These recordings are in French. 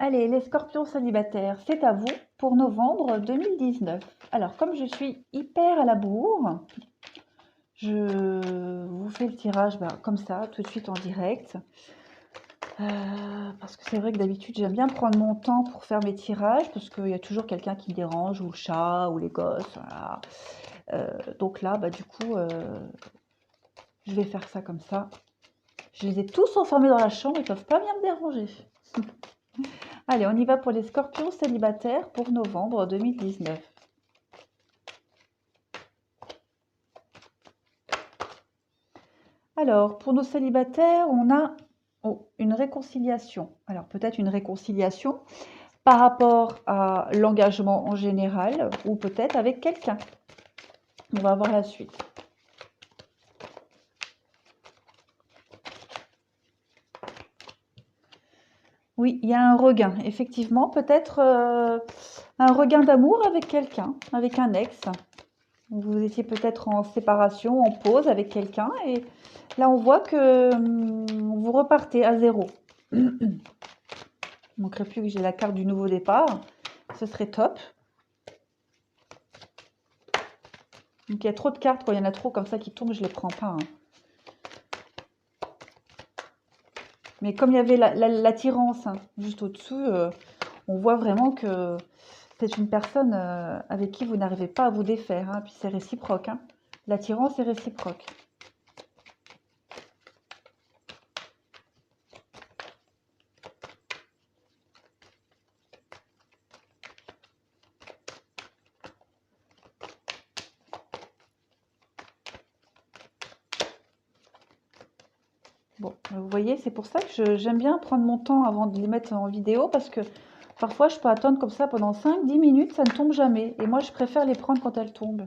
Allez, les scorpions célibataires, c'est à vous pour novembre 2019. Alors, comme je suis hyper à la bourre, je vous fais le tirage comme ça, tout de suite en direct. Parce que c'est vrai que d'habitude, j'aime bien prendre mon temps pour faire mes tirages, parce qu'il y a toujours quelqu'un qui me dérange, ou le chat, ou les gosses. Voilà. Donc là, du coup, je vais faire ça comme ça. Je les ai tous enfermés dans la chambre, ils ne peuvent pas venir me déranger. Allez, on y va pour les scorpions célibataires pour novembre 2019. Alors, pour nos célibataires, on a une réconciliation. Alors, peut-être une réconciliation par rapport à l'engagement en général ou peut-être avec quelqu'un. On va voir la suite. Oui, il y a un regain, effectivement, peut-être un regain d'amour avec quelqu'un, avec un ex. Vous étiez peut-être en séparation, en pause avec quelqu'un et là on voit que vous repartez à zéro. Il ne manquerait plus que j'ai la carte du nouveau départ, ce serait top. Donc il y a trop de cartes, quand il y en a trop comme ça qui tombent, je ne les prends pas. Mais comme il y avait l'attirance juste au-dessus, on voit vraiment que c'est une personne avec qui vous n'arrivez pas à vous défaire. Puis c'est réciproque. L'attirance est réciproque. Bon, vous voyez, c'est pour ça que j'aime bien prendre mon temps avant de les mettre en vidéo parce que parfois je peux attendre comme ça pendant 5-10 minutes, ça ne tombe jamais. Et moi, je préfère les prendre quand elles tombent.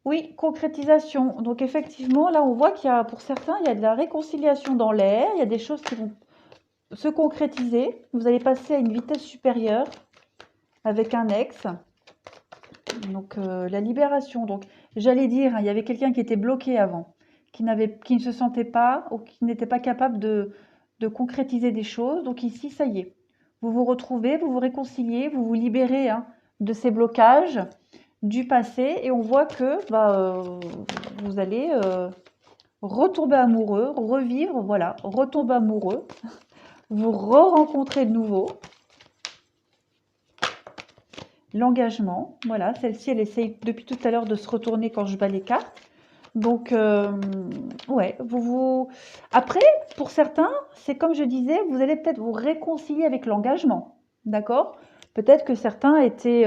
Oui, concrétisation. Donc effectivement, là, on voit qu'il y a, pour certains, il y a de la réconciliation dans l'air, il y a des choses qui vont se concrétiser. Vous allez passer à une vitesse supérieure avec un ex. Donc la libération. Donc j'allais dire, il y avait quelqu'un qui était bloqué avant, qui ne se sentait pas ou qui n'était pas capable de concrétiser des choses. Donc ici, ça y est, vous vous retrouvez, vous vous réconciliez, vous vous libérez de ces blocages du passé et on voit que vous allez retomber amoureux, revivre, voilà, retomber amoureux, vous re-rencontrer de nouveau. L'engagement, voilà, celle-ci, elle essaye depuis tout à l'heure de se retourner quand je bats les cartes. Donc, ouais, Après, pour certains, c'est comme je disais, vous allez peut-être vous réconcilier avec l'engagement, d'accord? Peut-être que certains étaient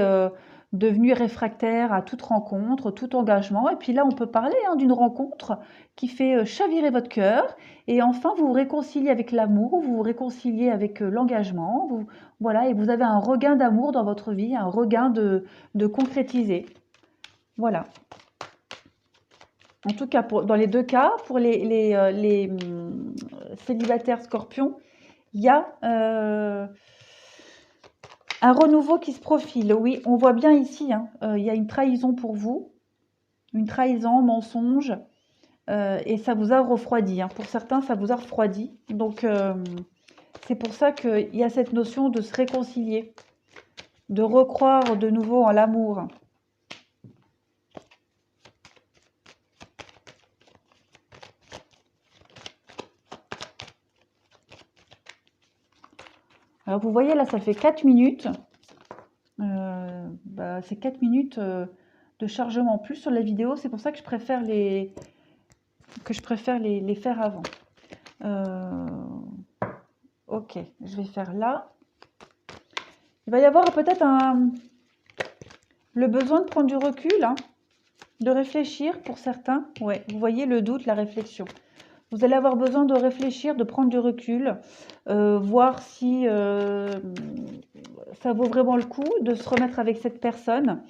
devenus réfractaires à toute rencontre, tout engagement. Et puis là, on peut parler d'une rencontre qui fait chavirer votre cœur. Et enfin, vous vous réconciliez avec l'amour, vous vous réconciliez avec l'engagement. Voilà, et vous avez un regain d'amour dans votre vie, un regain de concrétiser. Voilà. En tout cas, dans les deux cas, pour les célibataires scorpions, il y a un renouveau qui se profile. Oui, on voit bien ici, il y a une trahison pour vous, une trahison, mensonge, et ça vous a refroidi. Pour certains, ça vous a refroidi. Donc, c'est pour ça qu'il y a cette notion de se réconcilier, de recroire de nouveau en l'amour. Alors, vous voyez, là, ça fait 4 minutes. C'est 4 minutes de chargement en plus sur la vidéo. C'est pour ça que je préfère les faire avant. Ok, je vais faire là. Il va y avoir peut-être le besoin de prendre du recul, de réfléchir pour certains. Ouais, vous voyez le doute, la réflexion. Vous allez avoir besoin de réfléchir, de prendre du recul, voir si ça vaut vraiment le coup de se remettre avec cette personne.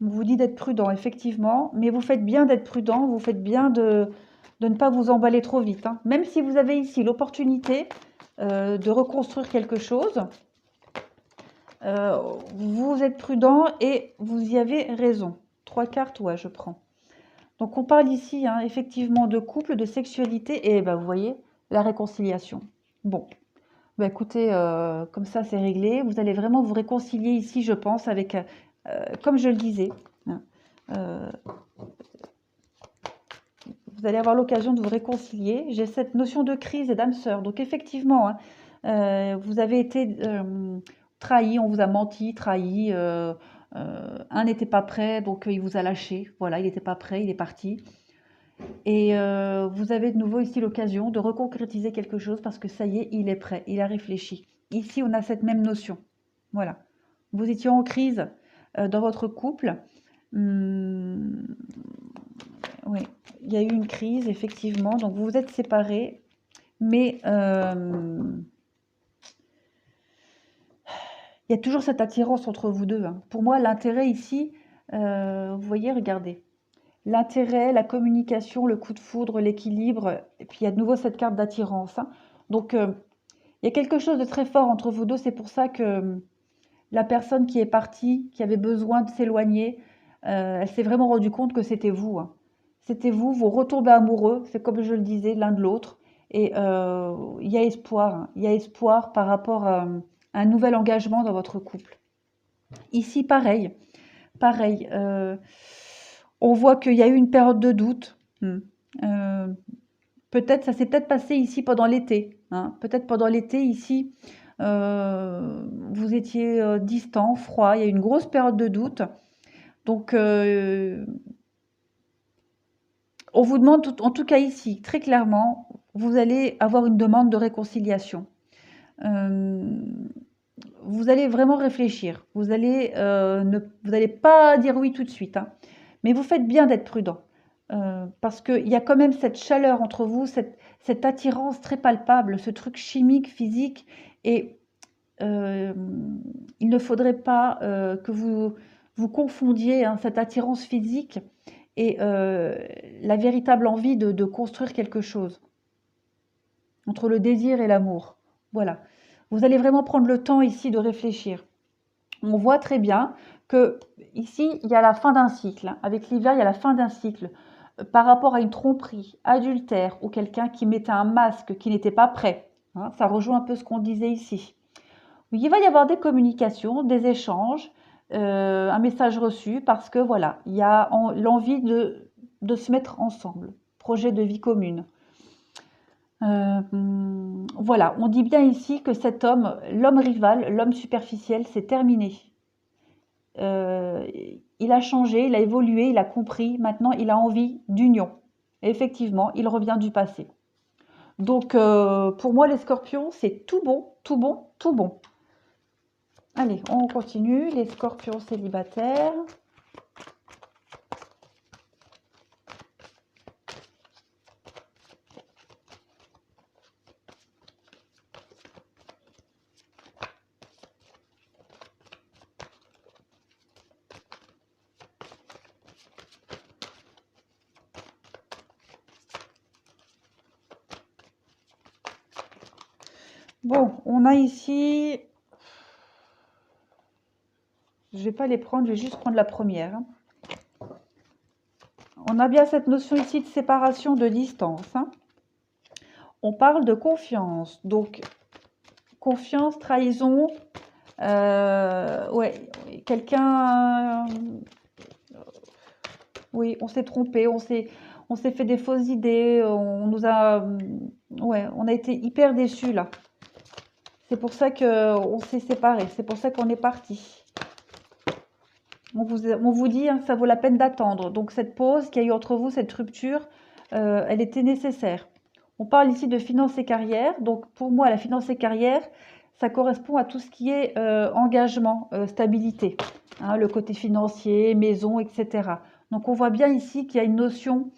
On vous dit d'être prudent, effectivement, mais vous faites bien d'être prudent, vous faites bien de ne pas vous emballer trop vite. Même si vous avez ici l'opportunité de reconstruire quelque chose, vous êtes prudent et vous y avez raison. 3 cartes, ouais, je prends. Donc on parle ici effectivement de couple, de sexualité, et vous voyez, la réconciliation. Bon, bah écoutez, comme ça c'est réglé. Vous allez vraiment vous réconcilier ici, je pense, avec, comme je le disais, hein, euh, vous allez avoir l'occasion de vous réconcilier. J'ai cette notion de crise et d'âme sœur. Donc effectivement, hein, vous avez été trahi, on vous a menti, trahi. Un n'était pas prêt, donc il vous a lâché. Voilà, il n'était pas prêt, il est parti. Et vous avez de nouveau ici l'occasion de reconcrétiser quelque chose parce que ça y est, il est prêt, il a réfléchi. Ici, on a cette même notion. Voilà. Vous étiez en crise dans votre couple. Oui, il y a eu une crise, effectivement. Donc, vous vous êtes séparés. Mais il y a toujours cette attirance entre vous deux, hein. Pour moi, l'intérêt ici, vous voyez, regardez. L'intérêt, la communication, le coup de foudre, l'équilibre, et puis il y a de nouveau cette carte d'attirance, hein. Donc, il y a quelque chose de très fort entre vous deux. C'est pour ça que la personne qui est partie, qui avait besoin de s'éloigner, elle s'est vraiment rendue compte que c'était vous, hein. C'était vous, vous retombez amoureux, c'est comme je le disais, l'un de l'autre. Et il y a espoir, hein. Il y a espoir par rapport à un nouvel engagement dans votre couple. Ici, pareil, pareil. On voit qu'il y a eu une période de doute. Peut-être, ça s'est peut-être passé ici pendant l'été, hein. Peut-être pendant l'été, ici, vous étiez distant, froid, il y a eu une grosse période de doute. Donc, on vous demande, en tout cas ici, très clairement, vous allez avoir une demande de réconciliation. Vous allez vraiment réfléchir. Vous allez vous n'allez pas dire oui tout de suite, hein. Mais vous faites bien d'être prudent. Parce qu'il y a quand même cette chaleur entre vous, cette attirance très palpable, ce truc chimique, physique. Et il ne faudrait pas que vous confondiez, hein, cette attirance physique et la véritable envie de construire quelque chose. Entre le désir et l'amour. Voilà. Vous allez vraiment prendre le temps ici de réfléchir. On voit très bien que ici, il y a la fin d'un cycle, hein. Avec l'hiver, il y a la fin d'un cycle. Par rapport à une tromperie, adultère ou quelqu'un qui mettait un masque qui n'était pas prêt, hein, ça rejoint un peu ce qu'on disait ici. Il va y avoir des communications, des échanges, un message reçu parce que voilà, il y a l'envie de se mettre ensemble. Projet de vie commune. Voilà, on dit bien ici que cet homme, l'homme rival, l'homme superficiel, c'est terminé. Il a changé, il a évolué, il a compris. Maintenant, il a envie d'union. Effectivement, il revient du passé. Donc, pour moi, les scorpions, c'est tout bon, tout bon, tout bon. Allez, on continue. Les scorpions célibataires. Bon, on a ici... Je ne vais pas les prendre, je vais juste prendre la première, hein. On a bien cette notion ici de séparation, de distance, hein. On parle de confiance. Donc, confiance, trahison. Ouais, quelqu'un... oui, on s'est trompé, on s'est fait des fausses idées, on nous a... ouais, on a été hyper déçus là. C'est pour ça qu'on s'est séparés, c'est pour ça qu'on est parti. On vous dit, hein, ça vaut la peine d'attendre. Donc cette pause qu'il y a eu entre vous, cette rupture, elle était nécessaire. On parle ici de finance et carrière. Donc pour moi, la finance et carrière, ça correspond à tout ce qui est engagement, stabilité, hein, le côté financier, maison, etc. Donc on voit bien ici qu'il y a une notion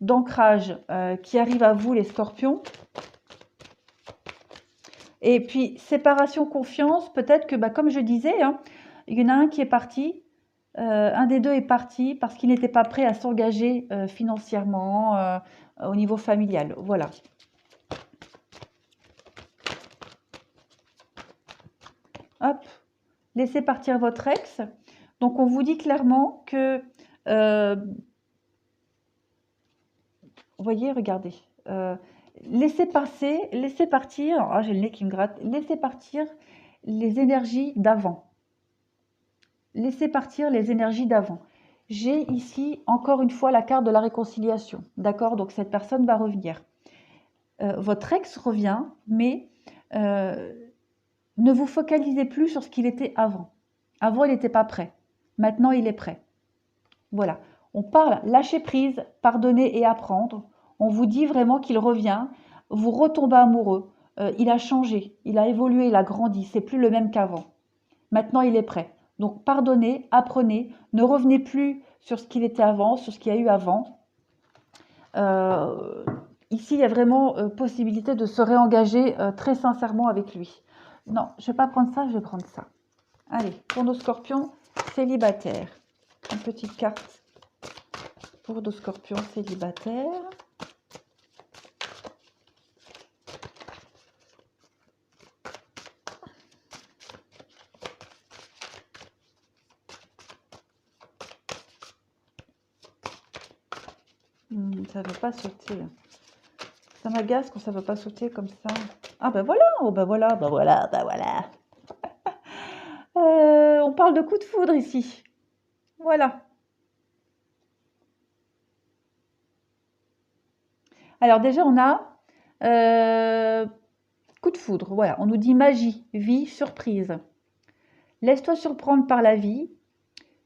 d'ancrage qui arrive à vous, les scorpions. Et puis séparation, confiance, peut-être que, bah, comme je disais, hein, il y en a un qui est parti, un des deux est parti parce qu'il n'était pas prêt à s'engager financièrement au niveau familial. Voilà. Hop, laissez partir votre ex. Donc on vous dit clairement que, vous voyez, regardez, laissez partir, ah, j'ai le nez qui me gratte, laissez partir les énergies d'avant. Laissez partir les énergies d'avant. J'ai ici, encore une fois, la carte de la réconciliation. D'accord? Donc, cette personne va revenir. Votre ex revient, mais ne vous focalisez plus sur ce qu'il était avant. Avant, il n'était pas prêt. Maintenant, il est prêt. Voilà. On parle lâcher prise, pardonner et apprendre. On vous dit vraiment qu'il revient. Vous retombez amoureux. Il a changé, il a évolué, il a grandi. C'est plus le même qu'avant. Maintenant, il est prêt. Donc, pardonnez, apprenez. Ne revenez plus sur ce qu'il était avant, sur ce qu'il y a eu avant. Ici, il y a vraiment possibilité de se réengager très sincèrement avec lui. Non, je ne vais pas prendre ça, je vais prendre ça. Allez, pour nos scorpions célibataires. Une petite carte pour nos scorpions célibataires. Ça ne veut pas sauter. Ça m'agace quand ça ne veut pas sauter comme ça. Ah ben voilà, oh ben voilà, ben voilà, ben voilà. On parle de coup de foudre ici. Voilà. Alors déjà, on a coup de foudre. Voilà, on nous dit magie, vie, surprise. Laisse-toi surprendre par la vie.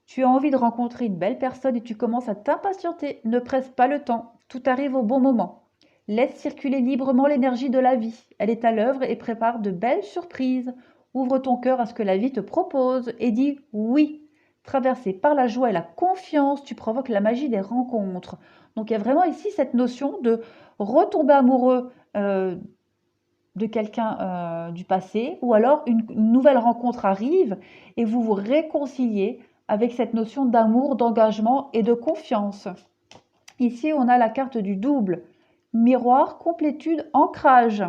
Tu as envie de rencontrer une belle personne et tu commences à t'impatienter. Ne presse pas le temps. Tout arrive au bon moment. Laisse circuler librement l'énergie de la vie. Elle est à l'œuvre et prépare de belles surprises. Ouvre ton cœur à ce que la vie te propose et dis oui. Traversé par la joie et la confiance, tu provoques la magie des rencontres. Donc il y a vraiment ici cette notion de retomber amoureux de quelqu'un du passé, ou alors une nouvelle rencontre arrive et vous vous réconciliez avec cette notion d'amour, d'engagement et de confiance. Ici, on a la carte du double. Miroir, complétude, ancrage.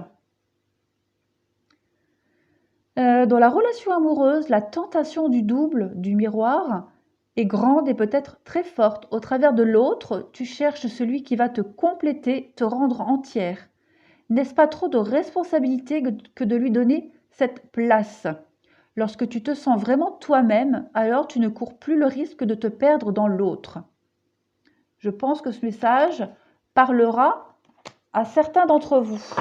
Dans la relation amoureuse, la tentation du double, du miroir, est grande et peut-être très forte. Au travers de l'autre, tu cherches celui qui va te compléter, te rendre entière. N'est-ce pas trop de responsabilité que de lui donner cette place? Lorsque tu te sens vraiment toi-même, alors tu ne cours plus le risque de te perdre dans l'autre. Je pense que ce message parlera à certains d'entre vous.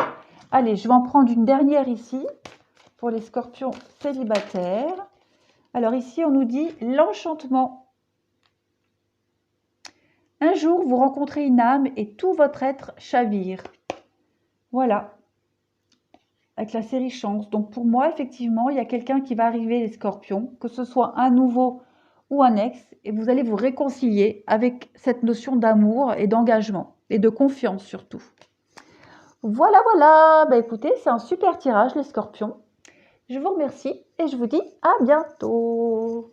Allez, je vais en prendre une dernière ici pour les scorpions célibataires. Alors ici, on nous dit l'enchantement. Un jour, vous rencontrez une âme et tout votre être chavire. Voilà, avec la série Chance. Donc pour moi, effectivement, il y a quelqu'un qui va arriver, les scorpions, que ce soit un nouveau ou un ex, et vous allez vous réconcilier avec cette notion d'amour et d'engagement, et de confiance surtout. Voilà, voilà. Bah, écoutez, c'est un super tirage, les scorpions. Je vous remercie et je vous dis à bientôt.